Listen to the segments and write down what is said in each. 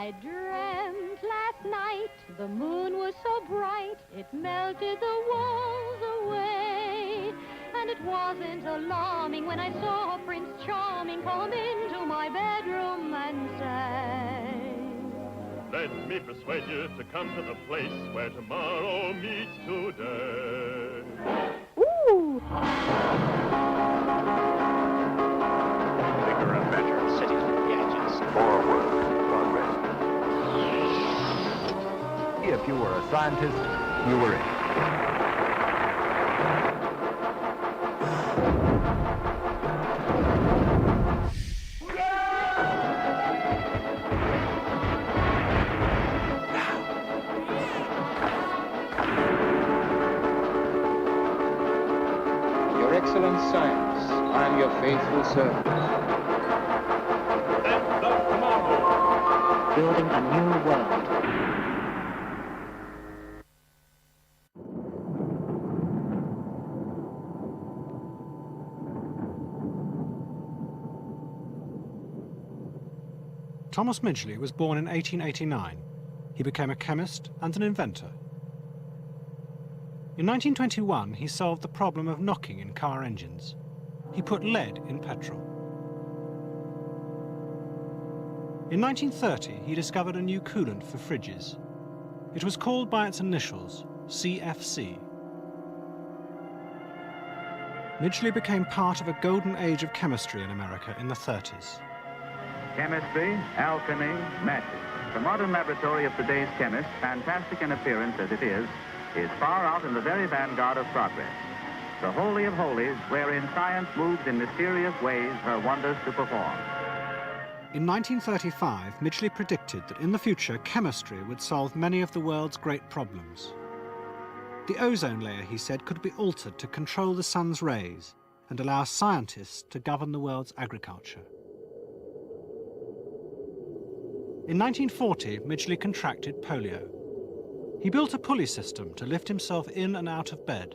I dreamt last night the moon was so bright it melted the walls away. And it wasn't alarming when I saw Prince Charming come into my bedroom and say, let me persuade you to come to the place where tomorrow meets today. ooh! Bigger and better cities with gadgets. Forward, progress. If you were a scientist, you were it. Your excellent science, I'm your faithful servant. And the tomorrow. Building a new world. Thomas Midgley was born in 1889. He became a chemist and an inventor. In 1921, he solved the problem of knocking in car engines. He put lead in petrol. In 1930, he discovered a new coolant for fridges. It was called by its initials, CFC. Midgley became part of a golden age of chemistry in America in the 30s. Chemistry, alchemy, magic. The modern laboratory of today's chemist, fantastic in appearance as it is far out in the very vanguard of progress. The Holy of Holies, wherein science moves in mysterious ways her wonders to perform. In 1935, Midgley predicted that in the future, chemistry would solve many of the world's great problems. The ozone layer, he said, could be altered to control the sun's rays and allow scientists to govern the world's agriculture. In 1940, Midgley contracted polio. He built a pulley system to lift himself in and out of bed.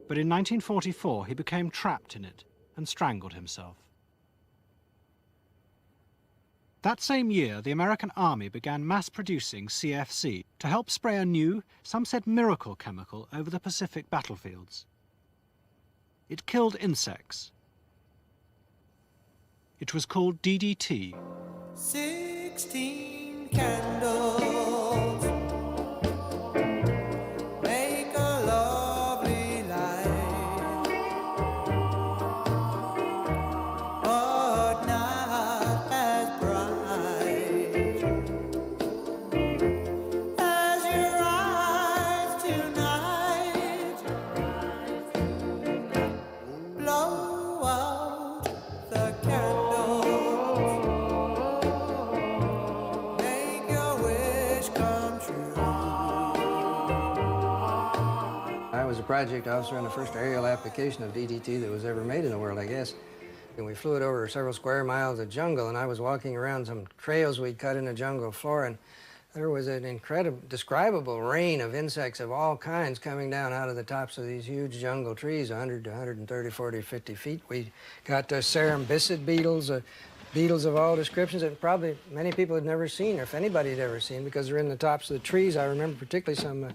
But in 1944, he became trapped in it and strangled himself. That same year, the American Army began mass-producing CFC to help spray a new, some said miracle chemical over the Pacific battlefields. It killed insects. It was called DDT. 16 candles make a lovely light, but not as bright as your eyes tonight. Blow out the candle. I was a project officer on the first aerial application of DDT that was ever made in the world, I guess. And we flew it over several square miles of jungle, and I was walking around some trails we'd cut in the jungle floor, and there was an incredible, indescribable rain of insects of all kinds coming down out of the tops of these huge jungle trees, 100 to 130, 40, 50 feet. We got cerambycid beetles, beetles of all descriptions that probably many people had never seen, or if anybody had ever seen, because they're in the tops of the trees. I remember particularly some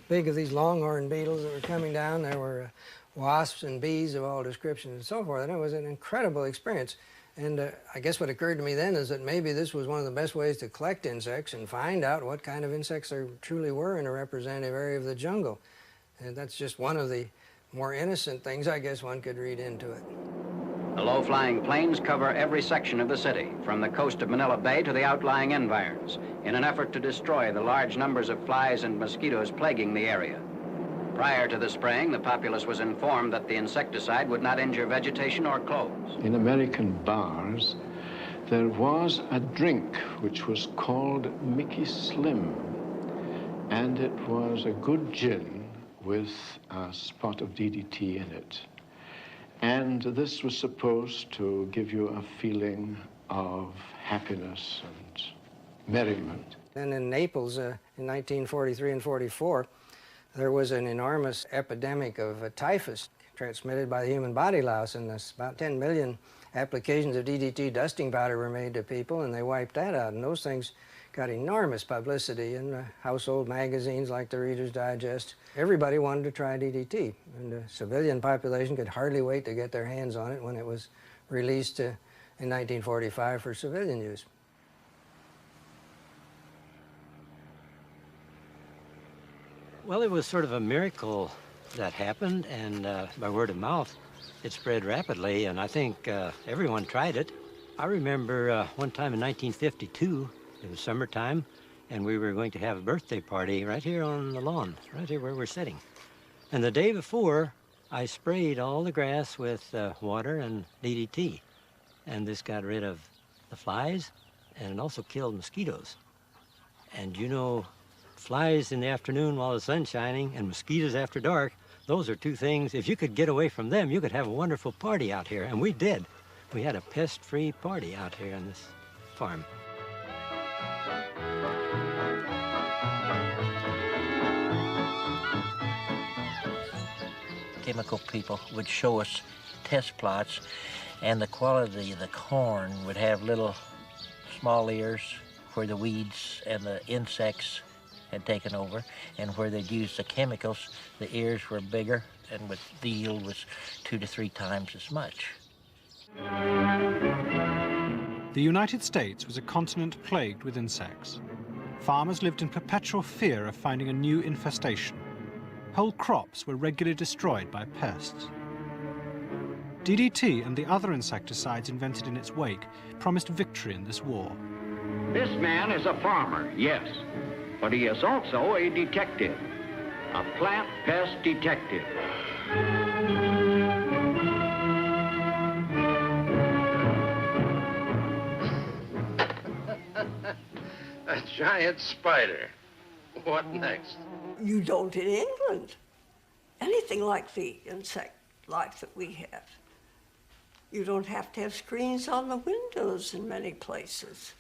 big of these longhorn beetles that were coming down. There were wasps and bees of all descriptions and so forth, and it was an incredible experience. And I guess what occurred to me then is that maybe this was one of the best ways to collect insects and find out what kind of insects there truly were in a representative area of the jungle. And that's just one of the more innocent things I guess one could read into it. The low-flying planes cover every section of the city, from the coast of Manila Bay to the outlying environs, in an effort to destroy the large numbers of flies and mosquitoes plaguing the area. Prior to the spraying, the populace was informed that the insecticide would not injure vegetation or clothes. In American bars, there was a drink which was called Mickey Slim, and it was a good gin with a spot of DDT in it. And this was supposed to give you a feeling of happiness and merriment. And in Naples, in 1943 and 44, there was an enormous epidemic of typhus transmitted by the human body louse, and there's about 10 million applications of DDT dusting powder were made to people, and they wiped that out. And those things got enormous publicity in household magazines like the Reader's Digest. Everybody wanted to try DDT, and the civilian population could hardly wait to get their hands on it when it was released in 1945 for civilian use. Well, it was sort of a miracle that happened, and by word of mouth, it spread rapidly, and I think everyone tried it. I remember one time in 1952, it was summertime, and we were going to have a birthday party right here on the lawn, right here where we're sitting. And the day before, I sprayed all the grass with water and DDT, and this got rid of the flies, and it also killed mosquitoes. And you know, flies in the afternoon while the sun's shining and mosquitoes after dark, those are two things, if you could get away from them, you could have a wonderful party out here, and we did. We had a pest-free party out here on this farm. Chemical people would show us test plots, and the quality of the corn would have little small ears where the weeds and the insects had taken over, and where they'd used the chemicals, the ears were bigger, and the yield was 2 to 3 times as much. The United States was a continent plagued with insects. Farmers lived in perpetual fear of finding a new infestation. Whole crops were regularly destroyed by pests. DDT and the other insecticides invented in its wake promised victory in this war. This man is a farmer, yes, but he is also a detective, a plant pest detective. A giant spider. What next? You don't in England. Anything like the insect life that we have. You don't have to have screens on the windows in many places.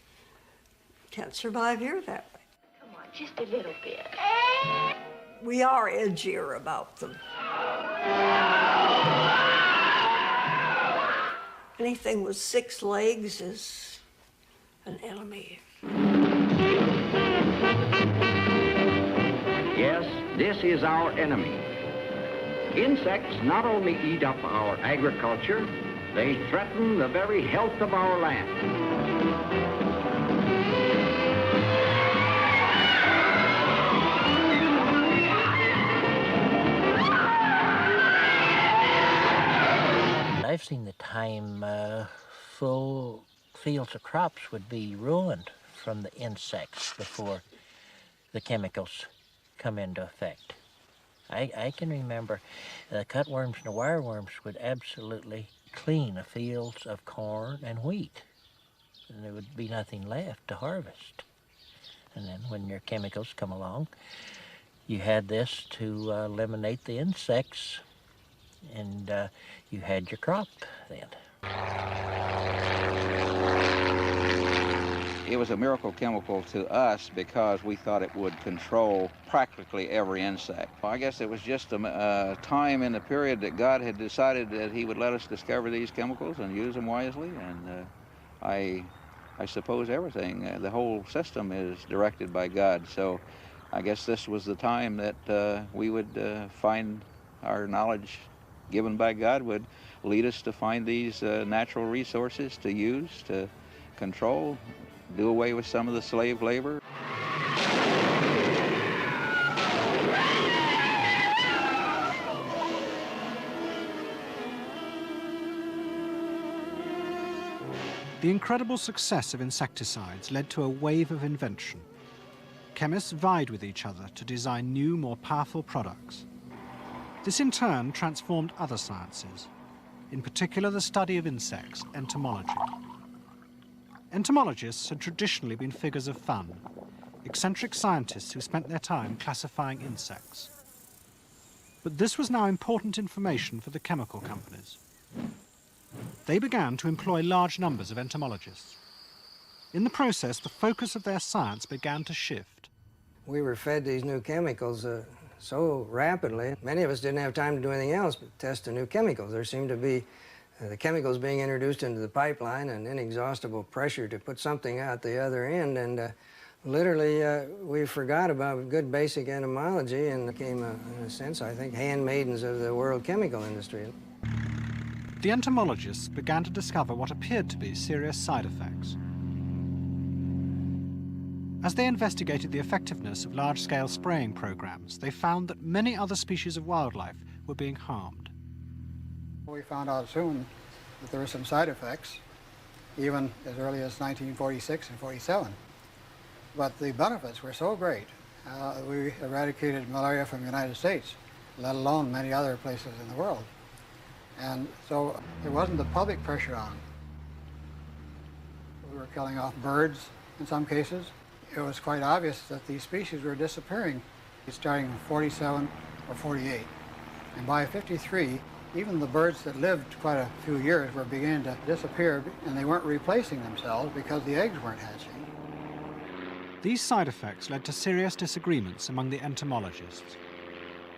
Can't survive here that way. Come on, just a little bit. We are edgier about them. Anything with 6 legs is an enemy. Yes, this is our enemy. Insects not only eat up our agriculture, they threaten the very health of our land. I've seen the time full fields of crops would be ruined from the insects before the chemicals come into effect. I can remember the cutworms and the wireworms would absolutely clean the fields of corn and wheat, and there would be nothing left to harvest. And then when your chemicals come along, you had this to eliminate the insects, and you had your crop then. It was a miracle chemical to us because we thought it would control practically every insect. I guess it was just a time in the period that God had decided that he would let us discover these chemicals and use them wisely. And I suppose everything, the whole system is directed by God. So I guess this was the time that we would find our knowledge given by God would lead us to find these natural resources to use, to control, do away with some of the slave labor. The incredible success of insecticides led to a wave of invention. Chemists vied with each other to design new, more powerful products. This in turn transformed other sciences, in particular the study of insects, entomology. Entomologists had traditionally been figures of fun, eccentric scientists who spent their time classifying insects. But this was now important information for the chemical companies. They began to employ large numbers of entomologists. In the process, the focus of their science began to shift. We were fed these new chemicals so rapidly, many of us didn't have time to do anything else but test the new chemicals. There seemed to be the chemicals being introduced into the pipeline and inexhaustible pressure to put something out the other end, and literally we forgot about good basic entomology and became, in a sense, I think, handmaidens of the world chemical industry. The entomologists began to discover what appeared to be serious side effects. As they investigated the effectiveness of large-scale spraying programs, they found that many other species of wildlife were being harmed. We found out soon that there were some side effects, even as early as 1946 and 47. But the benefits were so great. We eradicated malaria from the United States, let alone many other places in the world. And so there wasn't the public pressure on. We were killing off birds in some cases. It was quite obvious that these species were disappearing starting in 47 or 48. And by 53, even the birds that lived quite a few years were beginning to disappear, and they weren't replacing themselves because the eggs weren't hatching. These side effects led to serious disagreements among the entomologists.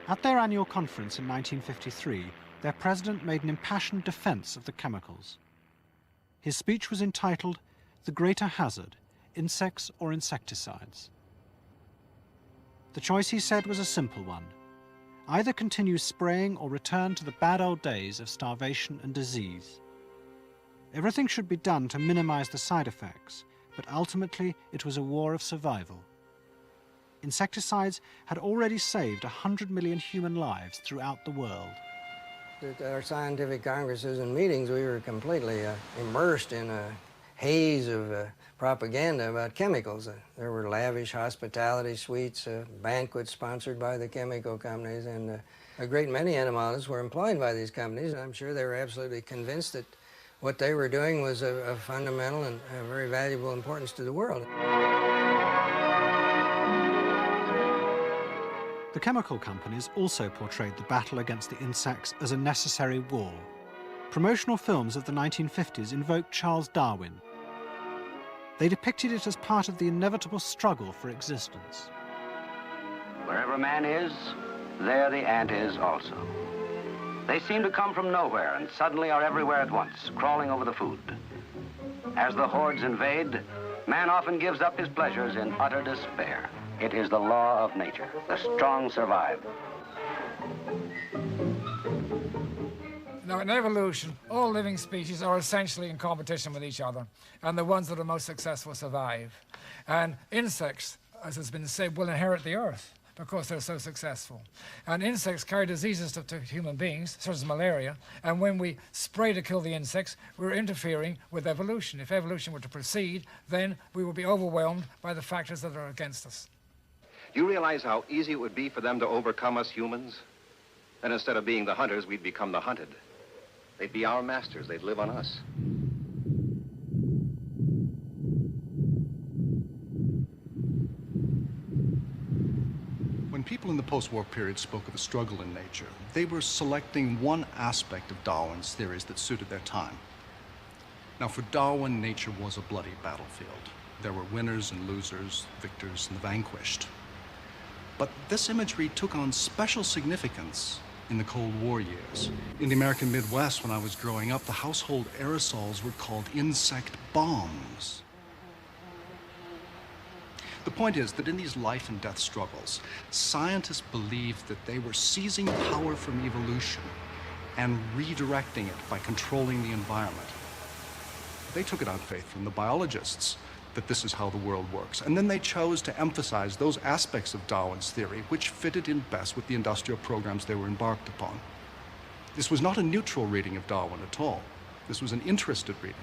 At their annual conference in 1953, their president made an impassioned defense of the chemicals. His speech was entitled, "The Greater Hazard, Insects or Insecticides." The choice, he said, was a simple one. Either continue spraying or return to the bad old days of starvation and disease. Everything should be done to minimize the side effects, but ultimately it was a war of survival. Insecticides had already saved 100 million human lives throughout the world. At our scientific congresses and meetings, we were completely immersed in a haze of propaganda about chemicals. There were lavish hospitality suites, banquets sponsored by the chemical companies, and a great many entomologists were employed by these companies. I'm sure they were absolutely convinced that what they were doing was of fundamental and very valuable importance to the world. The chemical companies also portrayed the battle against the insects as a necessary war. Promotional films of the 1950s invoked Charles Darwin. They depicted it as part of the inevitable struggle for existence. Wherever man is, there the ant is also. They seem to come from nowhere and suddenly are everywhere at once, crawling over the food. As the hordes invade, man often gives up his pleasures in utter despair. It is the law of nature. The strong survive. Now, in evolution, all living species are essentially in competition with each other, and the ones that are most successful survive. And insects, as has been said, will inherit the earth because they're so successful. And insects carry diseases to human beings, such as malaria, and when we spray to kill the insects, we're interfering with evolution. If evolution were to proceed, then we would be overwhelmed by the factors that are against us. Do you realize how easy it would be for them to overcome us humans? Then instead of being the hunters, we'd become the hunted. They'd be our masters. They'd live on us. When people in the post-war period spoke of a struggle in nature, they were selecting one aspect of Darwin's theories that suited their time. Now, for Darwin, nature was a bloody battlefield. There were winners and losers, victors and the vanquished. But this imagery took on special significance in the Cold War years. In the American Midwest, when I was growing up, the household aerosols were called insect bombs. The point is that in these life and death struggles, scientists believed that they were seizing power from evolution and redirecting it by controlling the environment. They took it on faith from the biologists that this is how the world works. And then they chose to emphasize those aspects of Darwin's theory which fitted in best with the industrial programs they were embarked upon. This was not a neutral reading of Darwin at all. This was an interested reading.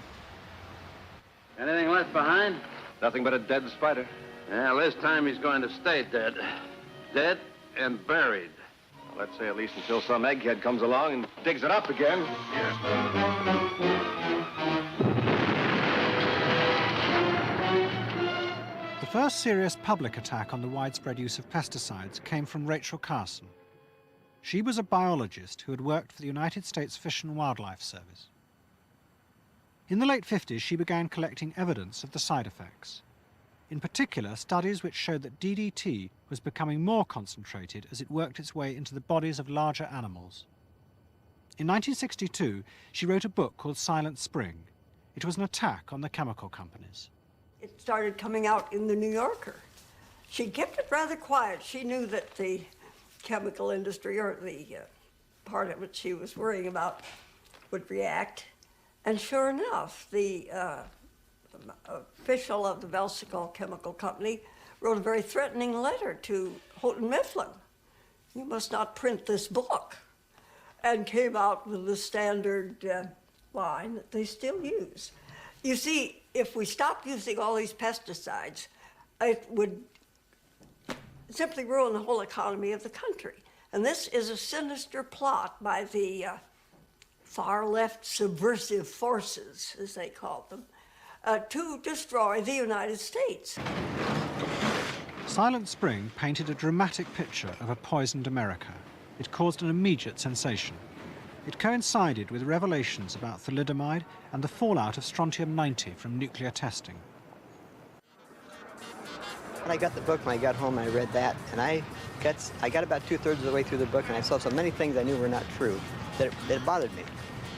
Anything left behind? Nothing but a dead spider. Well, this time he's going to stay dead. Dead and buried. Well, let's say at least until some egghead comes along and digs it up again. The first serious public attack on the widespread use of pesticides came from Rachel Carson. She was a biologist who had worked for the United States Fish and Wildlife Service. In the late 50s, she began collecting evidence of the side effects. In particular, studies which showed that DDT was becoming more concentrated as it worked its way into the bodies of larger animals. In 1962, she wrote a book called Silent Spring. It was an attack on the chemical companies. It started coming out in the New Yorker. She kept it rather quiet. She knew that the chemical industry, or the part of it she was worrying about, would react. And sure enough, the official of the Velsical Chemical Company wrote a very threatening letter to Houghton Mifflin. You must not print this book. And came out with the standard line that they still use. You see, if we stopped using all these pesticides, it would simply ruin the whole economy of the country. And this is a sinister plot by the far-left subversive forces, as they call them, to destroy the United States. Silent Spring painted a dramatic picture of a poisoned America. It caused an immediate sensation. It coincided with revelations about thalidomide and the fallout of strontium-90 from nuclear testing. When I got the book, when I got home, I read that, and I got about 2/3 of the way through the book, and I saw so many things I knew were not true that it bothered me.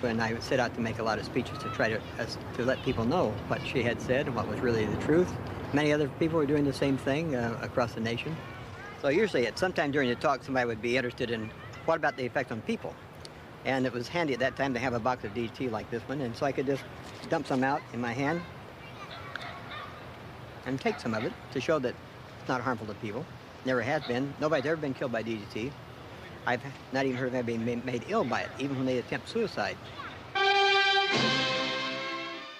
When I set out to make a lot of speeches to try to let people know what she had said and what was really the truth, many other people were doing the same thing across the nation. So usually, sometime during the talk, somebody would be interested in what about the effect on people. And it was handy at that time to have a box of DDT like this one, and so I could just dump some out in my hand and take some of it to show that it's not harmful to people. Never has been. Nobody's ever been killed by DDT. I've not even heard of anybody being made ill by it, even when they attempt suicide.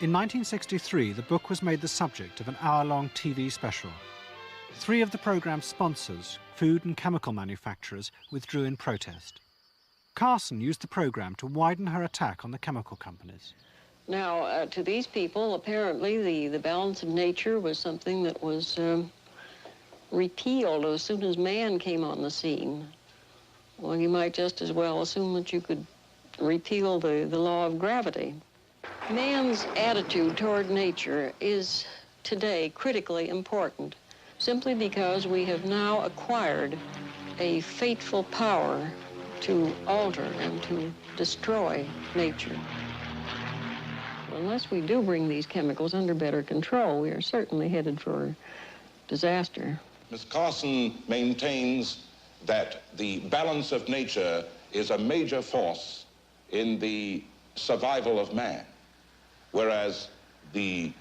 In 1963, the book was made the subject of an hour-long TV special. 3 of the programme's sponsors, food and chemical manufacturers, withdrew in protest. Carson used the programme to widen her attack on the chemical companies. Now, to these people, apparently the balance of nature was something that was repealed as soon as man came on the scene. Well, you might just as well assume that you could repeal the law of gravity. Man's attitude toward nature is today critically important, simply because we have now acquired a fateful power to alter and to destroy nature. Unless we do bring these chemicals under better control, we are certainly headed for disaster. Ms. Carson maintains that the balance of nature is a major force in the survival of man, whereas the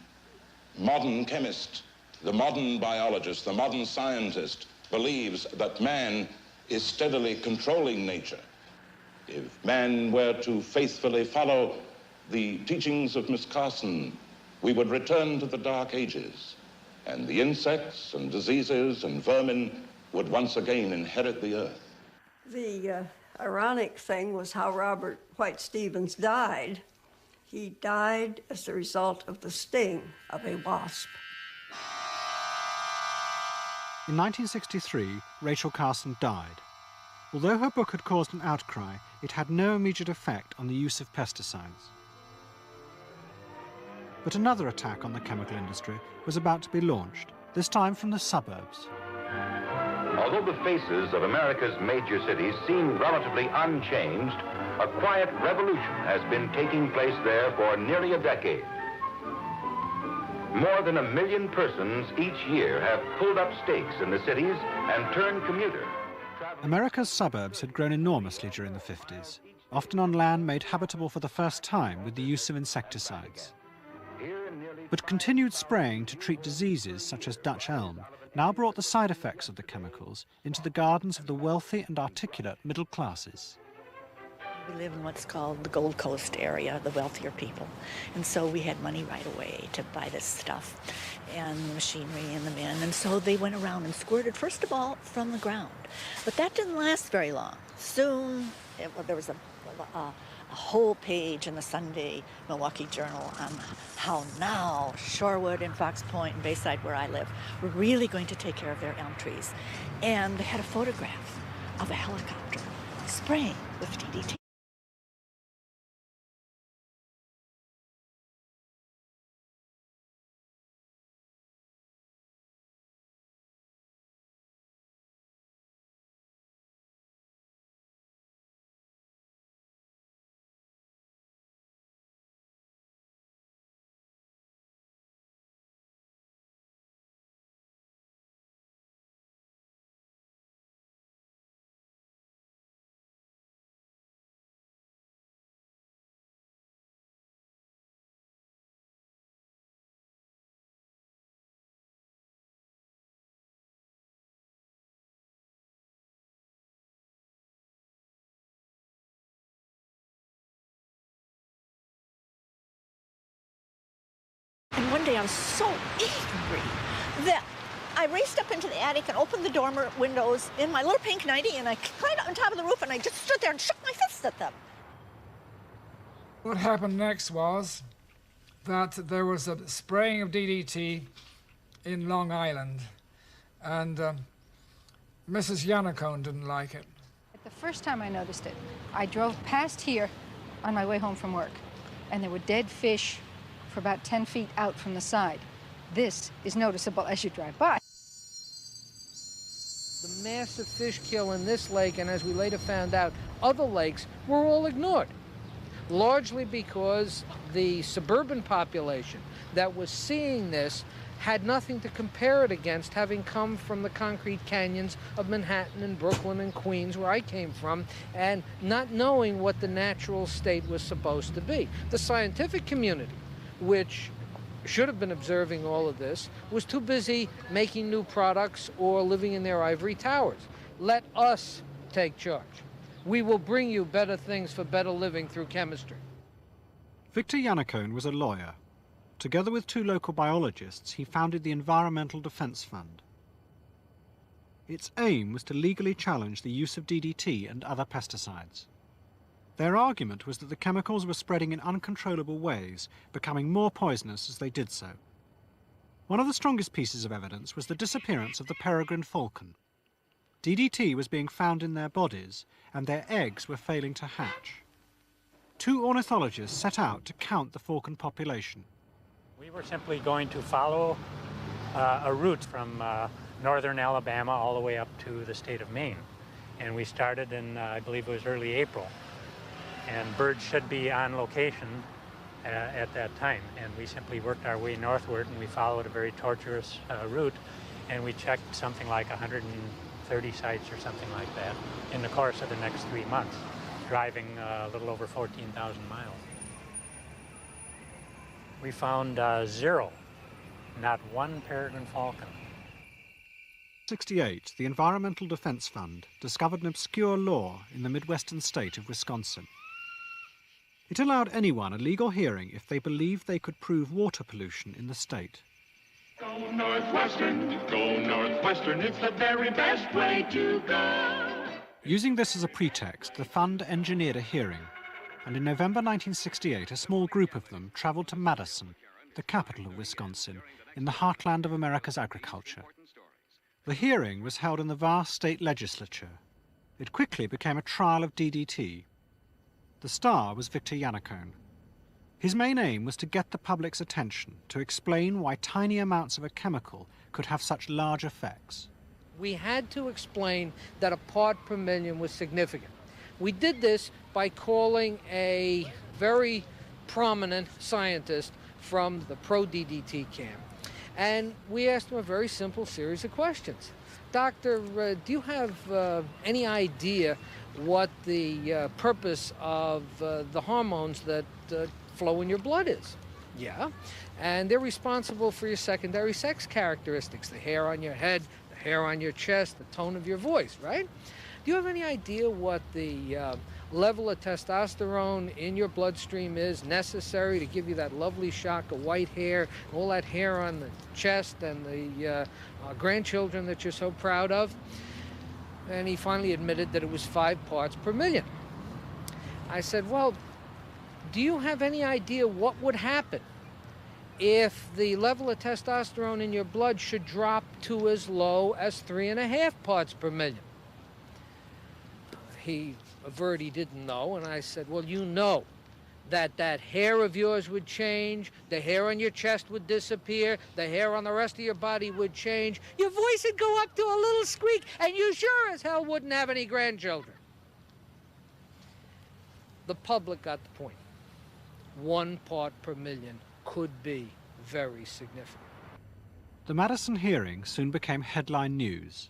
modern chemist, the modern biologist, the modern scientist believes that man is steadily controlling nature. If man were to faithfully follow the teachings of Miss Carson, we would return to the Dark Ages, and the insects and diseases and vermin would once again inherit the earth. The ironic thing was how Robert White Stevens died. He died as the result of the sting of a wasp. In 1963, Rachel Carson died. Although her book had caused an outcry, it had no immediate effect on the use of pesticides. But another attack on the chemical industry was about to be launched, this time from the suburbs. Although the faces of America's major cities seem relatively unchanged, a quiet revolution has been taking place there for nearly a decade. More than 1 million persons each year have pulled up stakes in the cities and turned commuter. America's suburbs had grown enormously during the 50s, often on land made habitable for the first time with the use of insecticides. But continued spraying to treat diseases such as Dutch elm now brought the side effects of the chemicals into the gardens of the wealthy and articulate middle classes. We live in what's called the Gold Coast area, the wealthier people. And so we had money right away to buy this stuff and the machinery and the men. And so they went around and squirted, first of all, from the ground. But that didn't last very long. Soon, there was a whole page in the Sunday Milwaukee Journal on how now Shorewood and Fox Point and Bayside, where I live, were really going to take care of their elm trees. And they had a photograph of a helicopter spraying with DDT. And one day I was so angry that I raced up into the attic and opened the dormer windows in my little pink nightie, and I climbed up on top of the roof, and I just stood there and shook my fist at them. What happened next was that there was a spraying of DDT in Long Island, and Mrs. Yannicone didn't like it. The first time I noticed it, I drove past here on my way home from work, and there were dead fish for about 10 feet out from the side. This is noticeable as you drive by. The massive fish kill in this lake, and as we later found out, other lakes, were all ignored, largely because the suburban population that was seeing this had nothing to compare it against, having come from the concrete canyons of Manhattan and Brooklyn and Queens, where I came from, and not knowing what the natural state was supposed to be. The scientific community, which should have been observing all of this, was too busy making new products or living in their ivory towers. Let us take charge. We will bring you better things for better living through chemistry. Victor Yannicone was a lawyer. Together with two local biologists, he founded the Environmental Defense Fund. Its aim was to legally challenge the use of DDT and other pesticides. Their argument was that the chemicals were spreading in uncontrollable ways, becoming more poisonous as they did so. One of the strongest pieces of evidence was the disappearance of the peregrine falcon. DDT was being found in their bodies, and their eggs were failing to hatch. Two ornithologists set out to count the falcon population. We were simply going to follow a route from northern Alabama all the way up to the state of Maine. And we started in, I believe it was early April. And birds should be on location at that time. And we simply worked our way northward, and we followed a very tortuous route. And we checked something like 130 sites or something like that in the course of the next 3 months, driving a little over 14,000 miles. We found zero, not one peregrine falcon. In 1968, the Environmental Defense Fund discovered an obscure law in the Midwestern state of Wisconsin. It allowed anyone a legal hearing if they believed they could prove water pollution in the state. Go Northwestern, it's the very best way to go. Using this as a pretext, the fund engineered a hearing, and in November 1968, a small group of them traveled to Madison, the capital of Wisconsin, in the heartland of America's agriculture. The hearing was held in the vast state legislature. It quickly became a trial of DDT. The star was Victor Yannicone. His main aim was to get the public's attention, to explain why tiny amounts of a chemical could have such large effects. We had to explain that a part per million was significant. We did this by calling a very prominent scientist from the pro-DDT camp. And we asked him a very simple series of questions. Doctor, do you have any idea what the purpose of the hormones that flow in your blood is? Yeah. And they're responsible for your secondary sex characteristics, the hair on your head, the hair on your chest, the tone of your voice, right? Do you have any idea what the level of testosterone in your bloodstream is necessary to give you that lovely shock of white hair, all that hair on the chest, and the grandchildren that you're so proud of? And he finally admitted that it was 5 parts per million. I said, well, do you have any idea what would happen if the level of testosterone in your blood should drop to as low as 3.5 parts per million? He averred he didn't know, and I said, well, you know that hair of yours would change, the hair on your chest would disappear, the hair on the rest of your body would change, your voice would go up to a little squeak, and you sure as hell wouldn't have any grandchildren. The public got the point. 1 part per million could be very significant. The Madison hearing soon became headline news,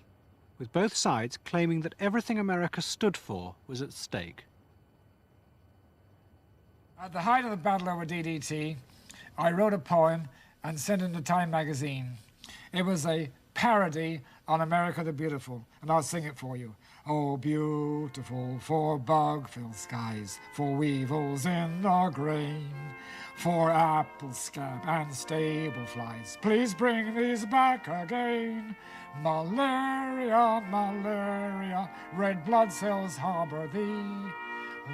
with both sides claiming that everything America stood for was at stake. At the height of the battle over DDT, I wrote a poem and sent it to Time magazine. It was a parody on America the Beautiful, and I'll sing it for you. Oh, beautiful for bug-filled skies, for weevils in the grain, for apple scab and stable flies, please bring these back again. Malaria, malaria, red blood cells harbor thee,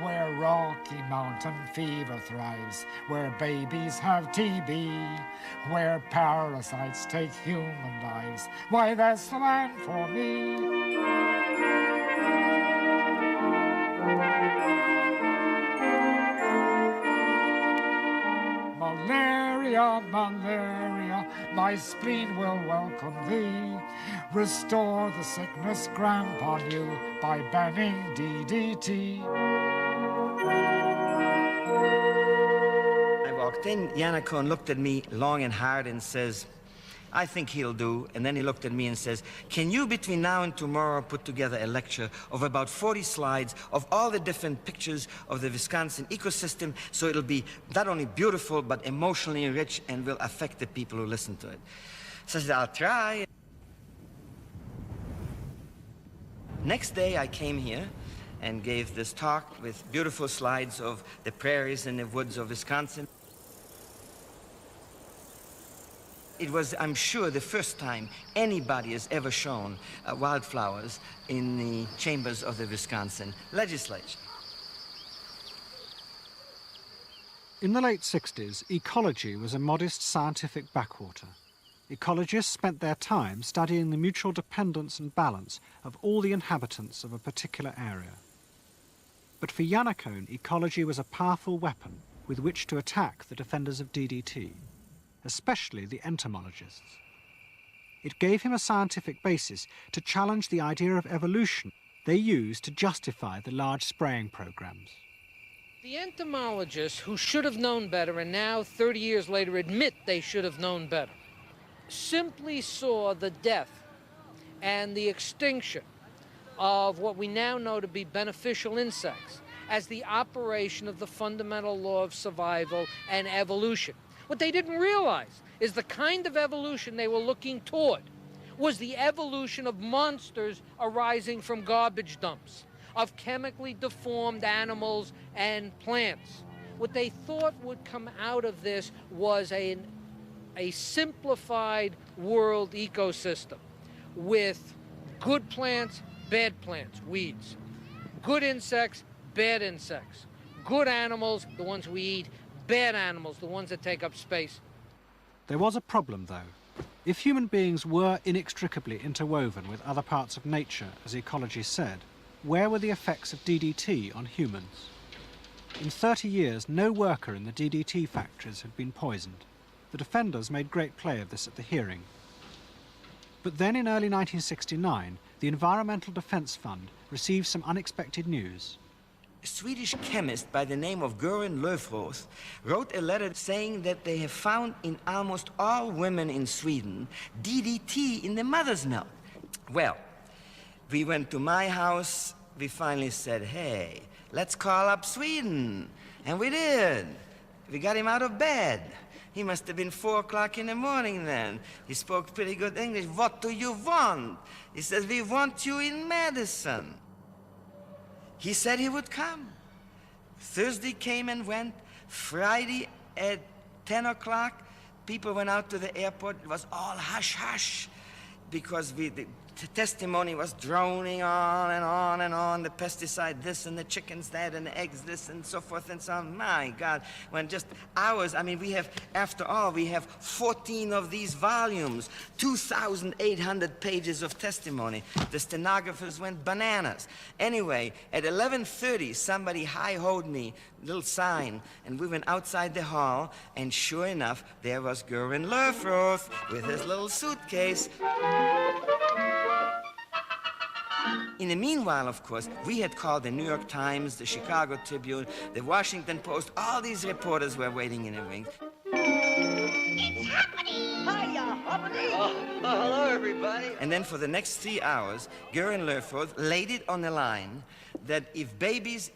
where Rocky Mountain fever thrives, where babies have TB, where parasites take human lives, why that's the land for me. Malaria, malaria, my spleen will welcome thee. Restore the sickness cramp on you by banning DDT. I walked in, Yannicone looked at me long and hard and says, I think he'll do. And then he looked at me and says, can you between now and tomorrow put together a lecture of about 40 slides of all the different pictures of the Wisconsin ecosystem so it'll be not only beautiful but emotionally rich and will affect the people who listen to it. So I said, I'll try. Next day I came here and gave this talk with beautiful slides of the prairies and the woods of Wisconsin. It was, I'm sure, the first time anybody has ever shown wildflowers in the chambers of the Wisconsin legislature. In the late 60s, ecology was a modest scientific backwater. Ecologists spent their time studying the mutual dependence and balance of all the inhabitants of a particular area. But for Yannicone, ecology was a powerful weapon with which to attack the defenders of DDT, especially the entomologists. It gave him a scientific basis to challenge the idea of evolution they used to justify the large spraying programs. The entomologists, who should have known better and now, 30 years later, admit they should have known better, simply saw the death and the extinction of what we now know to be beneficial insects as the operation of the fundamental law of survival and evolution. What they didn't realize is the kind of evolution they were looking toward was the evolution of monsters arising from garbage dumps, of chemically deformed animals and plants. What they thought would come out of this was a simplified world ecosystem with good plants, bad plants, weeds, good insects, bad insects, good animals, the ones we eat, bad animals, the ones that take up space. There was a problem, though. If human beings were inextricably interwoven with other parts of nature, as ecology said, where were the effects of DDT on humans? In 30 years, no worker in the DDT factories had been poisoned. The defenders made great play of this at the hearing. But then in early 1969, the Environmental Defence Fund received some unexpected news. A Swedish chemist by the name of Göran Löfroth wrote a letter saying that they have found in almost all women in Sweden DDT in the mother's milk. Well, we went to my house, we finally said, hey, let's call up Sweden. And we did. We got him out of bed. He must have been 4 o'clock in the morning then. He spoke pretty good English. What do you want? He says, we want you in Madison. He said he would come. Thursday came and went. Friday at 10 o'clock, people went out to the airport. It was all hush-hush because the testimony was droning on and on and on. The pesticide this and the chickens that and the eggs this and so forth and so on. My God, when just hours, I mean, we have, after all, we have 14 of these volumes, 2,800 pages of testimony. The stenographers went bananas. Anyway, at 11:30, somebody hi-hoed me, little sign, and we went outside the hall, and sure enough, there was Göran Löfroth with his little suitcase. In the meanwhile, of course, we had called the New York Times, the Chicago Tribune, the Washington Post. All these reporters were waiting in the wings. It's happening! Hiya, Hoppity! Oh, hello, everybody. And then for the next 3 hours, Göran Löfroth laid it on the line that if babies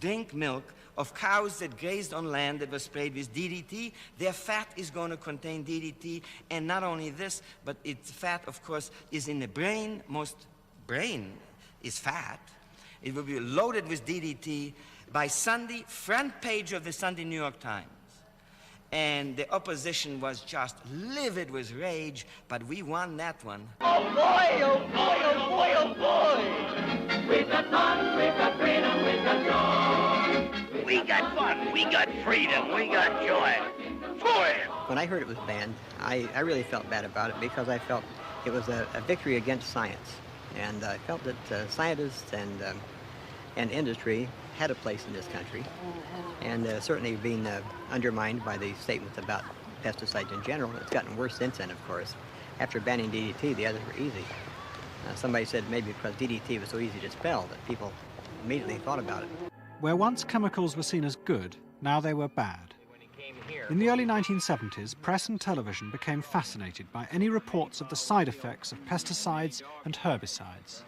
drink milk of cows that grazed on land that was sprayed with DDT. Their fat is going to contain DDT, and not only this, but its fat, of course, is in the brain. Most brain is fat. It will be loaded with DDT. By Sunday, front page of the Sunday New York Times. And the opposition was just livid with rage, but we won that one. Oh boy, oh boy, oh boy, oh boy! We've got fun, we've got freedom, we've got joy. We got fun, we got freedom, we got joy. Boy! When I heard it was banned, I really felt bad about it because I felt it was a victory against science. And I felt that scientists and industry had a place in this country, and certainly being undermined by the statements about pesticides in general. It's gotten worse since then, of course. After banning DDT, the others were easy. Somebody said maybe because DDT was so easy to spell that people immediately thought about it. Where once chemicals were seen as good, now they were bad. In the early 1970s, press and television became fascinated by any reports of the side effects of pesticides and herbicides.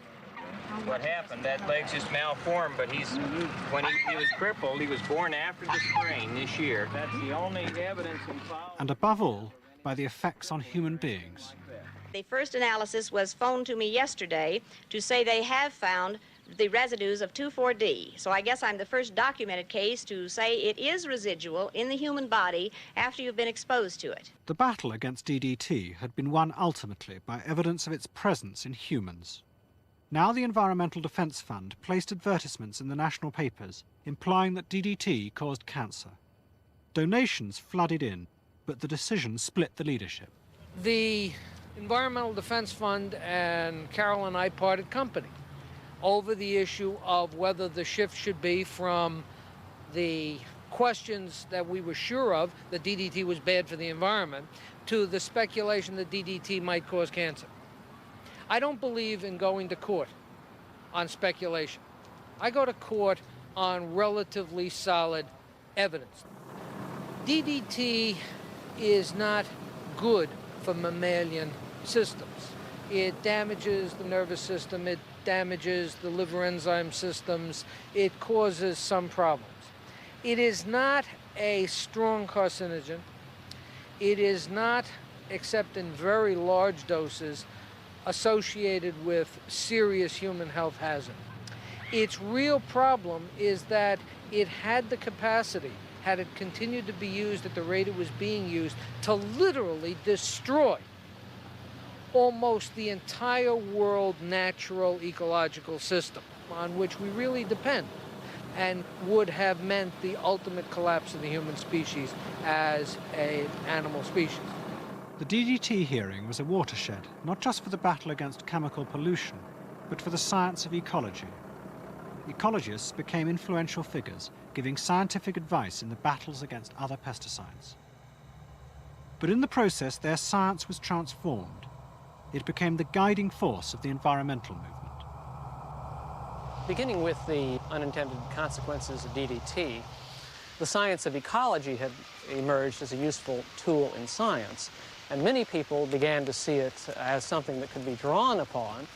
What happened, that leg's just malformed, but when he was crippled, he was born after the sprain this year. That's the only evidence involved. And above all, by the effects on human beings. The first analysis was phoned to me yesterday to say they have found the residues of 2,4-D. So I guess I'm the first documented case to say it is residual in the human body after you've been exposed to it. The battle against DDT had been won ultimately by evidence of its presence in humans. Now the Environmental Defence Fund placed advertisements in the national papers implying that DDT caused cancer. Donations flooded in, but the decision split the leadership. The Environmental Defense Fund and Carol and I parted company over the issue of whether the shift should be from the questions that we were sure of, that DDT was bad for the environment, to the speculation that DDT might cause cancer. I don't believe in going to court on speculation. I go to court on relatively solid evidence. DDT is not good for mammalian systems. It damages the nervous system, it damages the liver enzyme systems, it causes some problems. It is not a strong carcinogen. It is not, except in very large doses, associated with serious human health hazard. Its real problem is that it had the capacity, had it continued to be used at the rate it was being used, to literally destroy almost the entire world natural ecological system on which we really depend, and would have meant the ultimate collapse of the human species as an animal species. The DDT hearing was a watershed, not just for the battle against chemical pollution, but for the science of ecology. Ecologists became influential figures, giving scientific advice in the battles against other pesticides. But in the process, their science was transformed. It became the guiding force of the environmental movement. Beginning with the unintended consequences of DDT, the science of ecology had emerged as a useful tool in science, and many people began to see it as something that could be drawn upon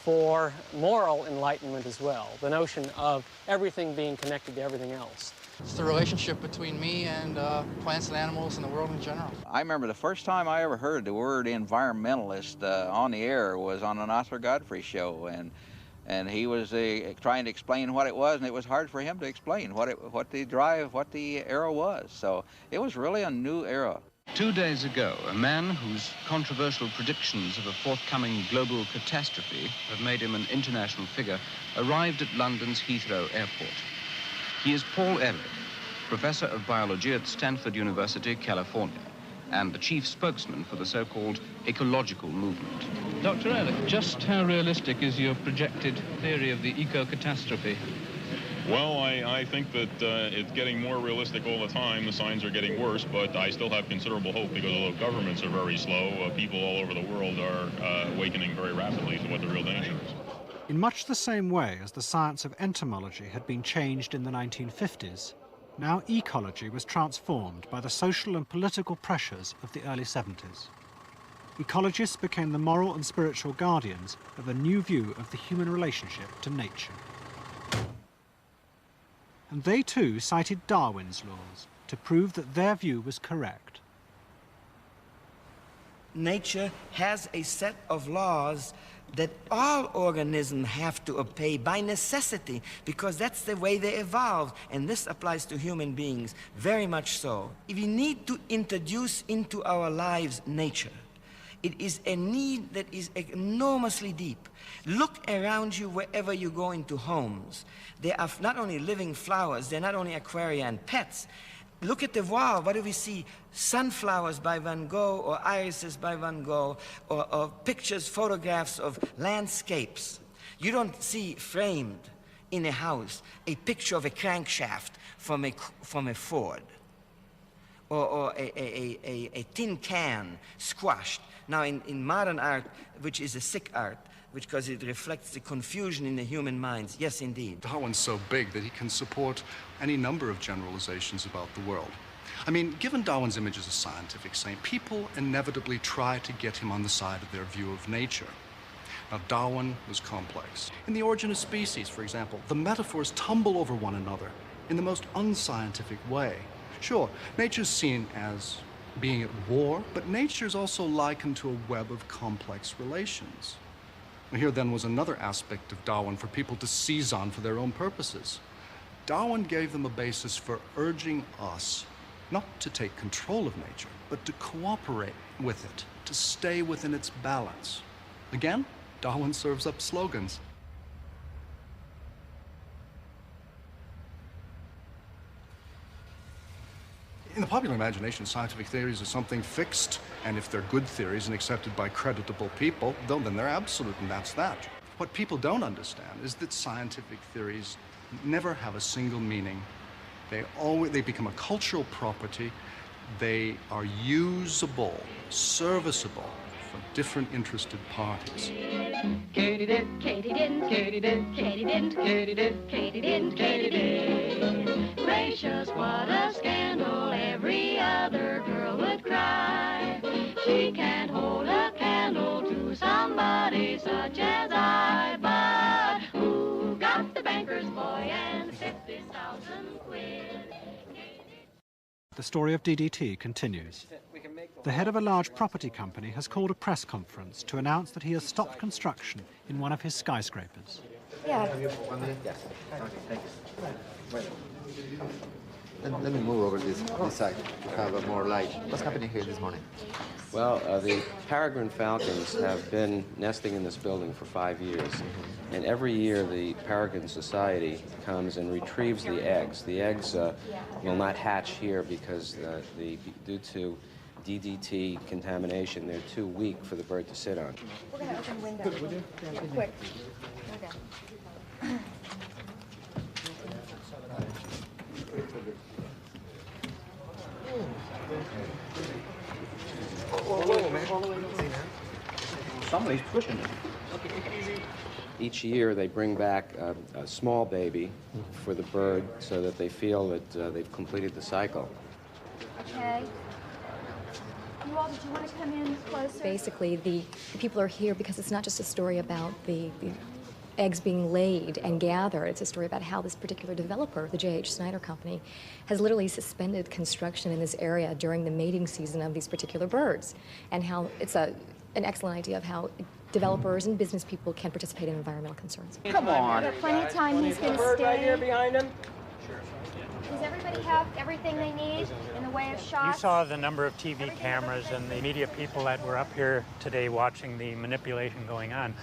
for moral enlightenment as well, the notion of everything being connected to everything else. It's the relationship between me and plants and animals and the world in general. I remember the first time I ever heard the word environmentalist on the air was on an Arthur Godfrey show, and he was trying to explain what it was, and it was hard for him to explain what the era was. So it was really a new era. 2 days ago, a man whose controversial predictions of a forthcoming global catastrophe have made him an international figure arrived at London's Heathrow Airport. He is Paul Ehrlich, professor of biology at Stanford University, California, and the chief spokesman for the so-called ecological movement. Dr. Ehrlich, just how realistic is your projected theory of the eco-catastrophe? Well, I think that it's getting more realistic all the time. The signs are getting worse, but I still have considerable hope because although governments are very slow, people all over the world are awakening very rapidly to what the real danger is. In much the same way as the science of entomology had been changed in the 1950s, now ecology was transformed by the social and political pressures of the early 70s. Ecologists became the moral and spiritual guardians of a new view of the human relationship to nature. and they too cited Darwin's laws to prove that their view was correct. Nature has a set of laws that all organisms have to obey by necessity, because that's the way they evolved, and this applies to human beings very much so. We need to introduce into our lives nature. It is a need that is enormously deep. Look around you wherever you go into homes. They are not only living flowers, they're not only aquaria and pets. Look at the wall. What do we see? Sunflowers by Van Gogh, or irises by Van Gogh, or pictures, photographs of landscapes. You don't see framed in a house a picture of a crankshaft from a Ford, or a tin can squashed. Now, in modern art, which is a sick art, because it reflects the confusion in the human minds. Yes, indeed. Darwin's so big that he can support any number of generalizations about the world. I mean, given Darwin's image as a scientific saint, people inevitably try to get him on the side of their view of nature. Now, Darwin was complex. In The Origin of Species, for example, the metaphors tumble over one another in the most unscientific way. Sure, nature's seen as being at war, but nature's also likened to a web of complex relations. Here then was another aspect of Darwin for people to seize on for their own purposes. Darwin gave them a basis for urging us not to take control of nature, but to cooperate with it, to stay within its balance. Again, Darwin serves up slogans. In the popular imagination, scientific theories are something fixed, and if they're good theories and accepted by creditable people, then they're absolute, and that's that. What people don't understand is that scientific theories never have a single meaning. They become a cultural property. They are usable, serviceable for different interested parties. Katie did, Katie didn't, Katie did, Katie didn't, Katie did, Katie didn't, Katie did. Gracious, what a scandal, every other girl would cry. She can't hold a candle to somebody such as I, but who got the banker's boy and 50,000 quid? The story of DDT continues. The head of a large property company has called a press conference to announce that he has stopped construction in one of his skyscrapers. Yeah. Let me move over this side to have more light. What's happening here this morning? Well, the peregrine falcons have been nesting in this building for 5 years. And every year the Peregrine Society comes and retrieves the eggs. The eggs will not hatch here because due to DDT contamination, they're too weak for the bird to sit on. We're going to open the window. Would you? Yeah, quick. Somebody's pushing it. Each year they bring back a small baby for the bird so that they feel that they've completed the cycle. Okay. You all, did you want to come in closer? Basically, the people are here because it's not just a story about the eggs being laid and gathered. It's a story about how this particular developer, the J.H. Snyder Company, has literally suspended construction in this area during the mating season of these particular birds, and how it's an excellent idea of how developers and business people can participate in environmental concerns. Come on. We've got plenty of time. He's going to stay. Right here behind him. Does everybody have everything they need in the way of shots? You saw the number of TV cameras and the media people that were up here today watching the manipulation going on.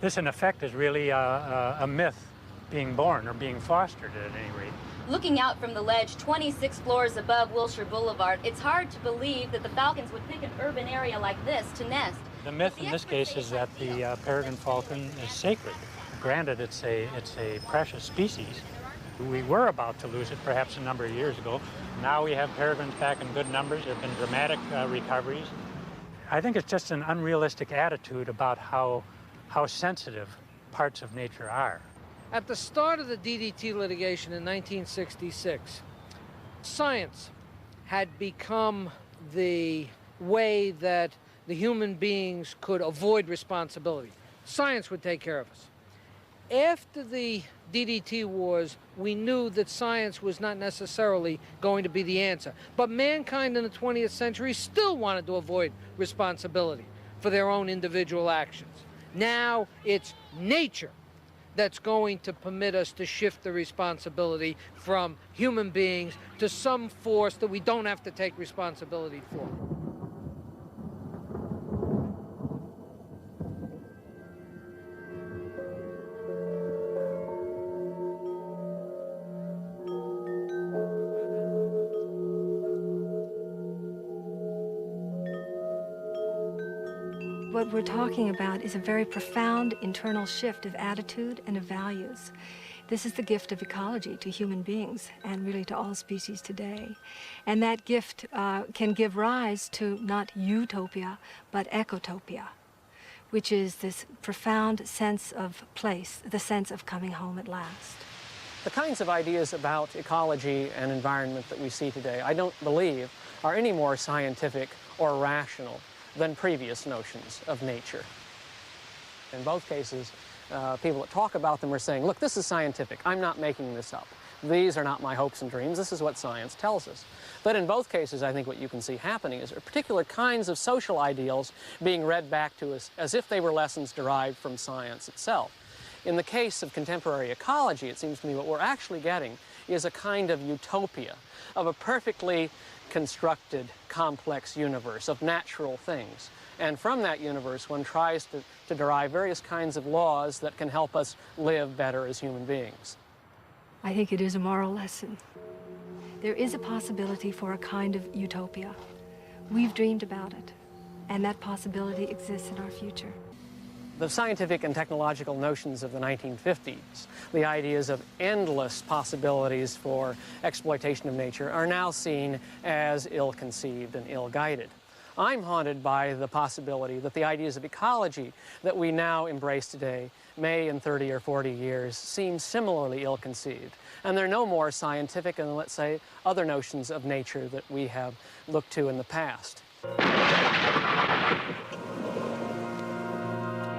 This, in effect, is really a myth being born or being fostered at any rate. Looking out from the ledge 26 floors above Wilshire Boulevard, it's hard to believe that the falcons would pick an urban area like this to nest. The myth in this case is that the peregrine falcon is sacred. Granted, it's a precious species. We were about to lose it perhaps a number of years ago. Now we have peregrines back in good numbers. There have been dramatic recoveries. I think it's just an unrealistic attitude about how sensitive parts of nature are. At the start of the DDT litigation in 1966, science had become the way that the human beings could avoid responsibility. Science would take care of us. After the DDT wars, we knew that science was not necessarily going to be the answer. But mankind in the 20th century still wanted to avoid responsibility for their own individual actions. Now it's nature that's going to permit us to shift the responsibility from human beings to some force that we don't have to take responsibility for. What we're talking about is a very profound internal shift of attitude and of values. This is the gift of ecology to human beings and really to all species today. And that gift can give rise to not utopia, but ecotopia, which is this profound sense of place, the sense of coming home at last. The kinds of ideas about ecology and environment that we see today, I don't believe, are any more scientific or rational than previous notions of nature. In both cases, people that talk about them are saying, look, this is scientific. I'm not making this up. These are not my hopes and dreams. This is what science tells us. But in both cases, I think what you can see happening is particular kinds of social ideals being read back to us as if they were lessons derived from science itself. In the case of contemporary ecology, it seems to me what we're actually getting is a kind of utopia of a perfectly constructed, complex universe of natural things. And from that universe, one tries to derive various kinds of laws that can help us live better as human beings. I think it is a moral lesson. There is a possibility for a kind of utopia. We've dreamed about it, and that possibility exists in our future. The scientific and technological notions of the 1950s, the ideas of endless possibilities for exploitation of nature, are now seen as ill-conceived and ill-guided. I'm haunted by the possibility that the ideas of ecology that we now embrace today may in 30 or 40 years seem similarly ill-conceived. And they're no more scientific than, let's say, other notions of nature that we have looked to in the past.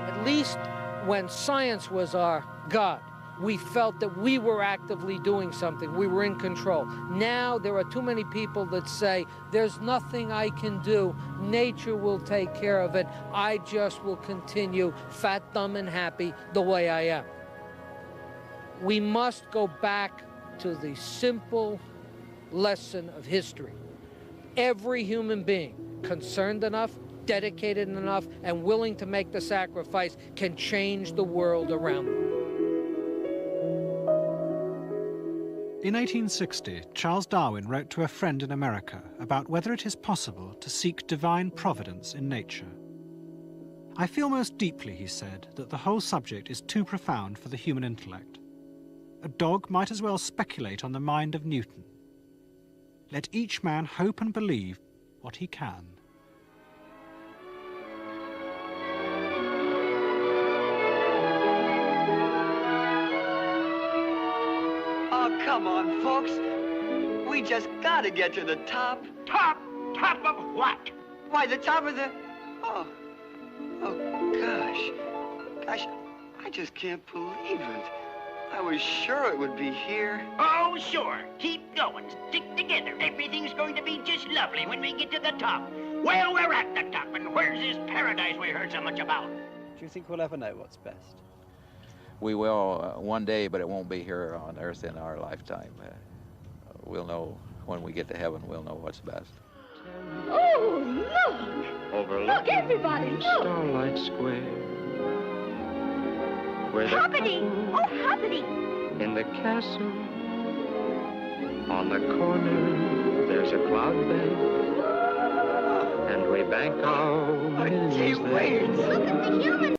At least when science was our God, we felt that we were actively doing something. We were in control. Now there are too many people that say, there's nothing I can do. Nature will take care of it. I just will continue fat, dumb, and happy the way I am. We must go back to the simple lesson of history. Every human being concerned enough, dedicated enough, and willing to make the sacrifice can change the world around them. In 1860, Charles Darwin wrote to a friend in America about whether it is possible to seek divine providence in nature. I feel most deeply, he said, that the whole subject is too profound for the human intellect. A dog might as well speculate on the mind of Newton. Let each man hope and believe what he can. Oh, come on, folks. We just gotta get to the top. Top? Top of what? Why, the top of the... Oh, gosh. Gosh, I just can't believe it. I was sure it would be here. Oh, sure. Keep going. Stick together. Everything's going to be just lovely when we get to the top. Well, we're at the top, and where's this paradise we heard so much about? Do you think we'll ever know what's best? We will one day, but it won't be here on Earth in our lifetime. We'll know when we get to heaven, we'll know what's best. Oh, look! Look, everybody, look! Starlight Square. Where Hoppity! Oh, Hoppity! in the castle, on the corner, there's a cloud bank, and we bank our millions there. Look at the human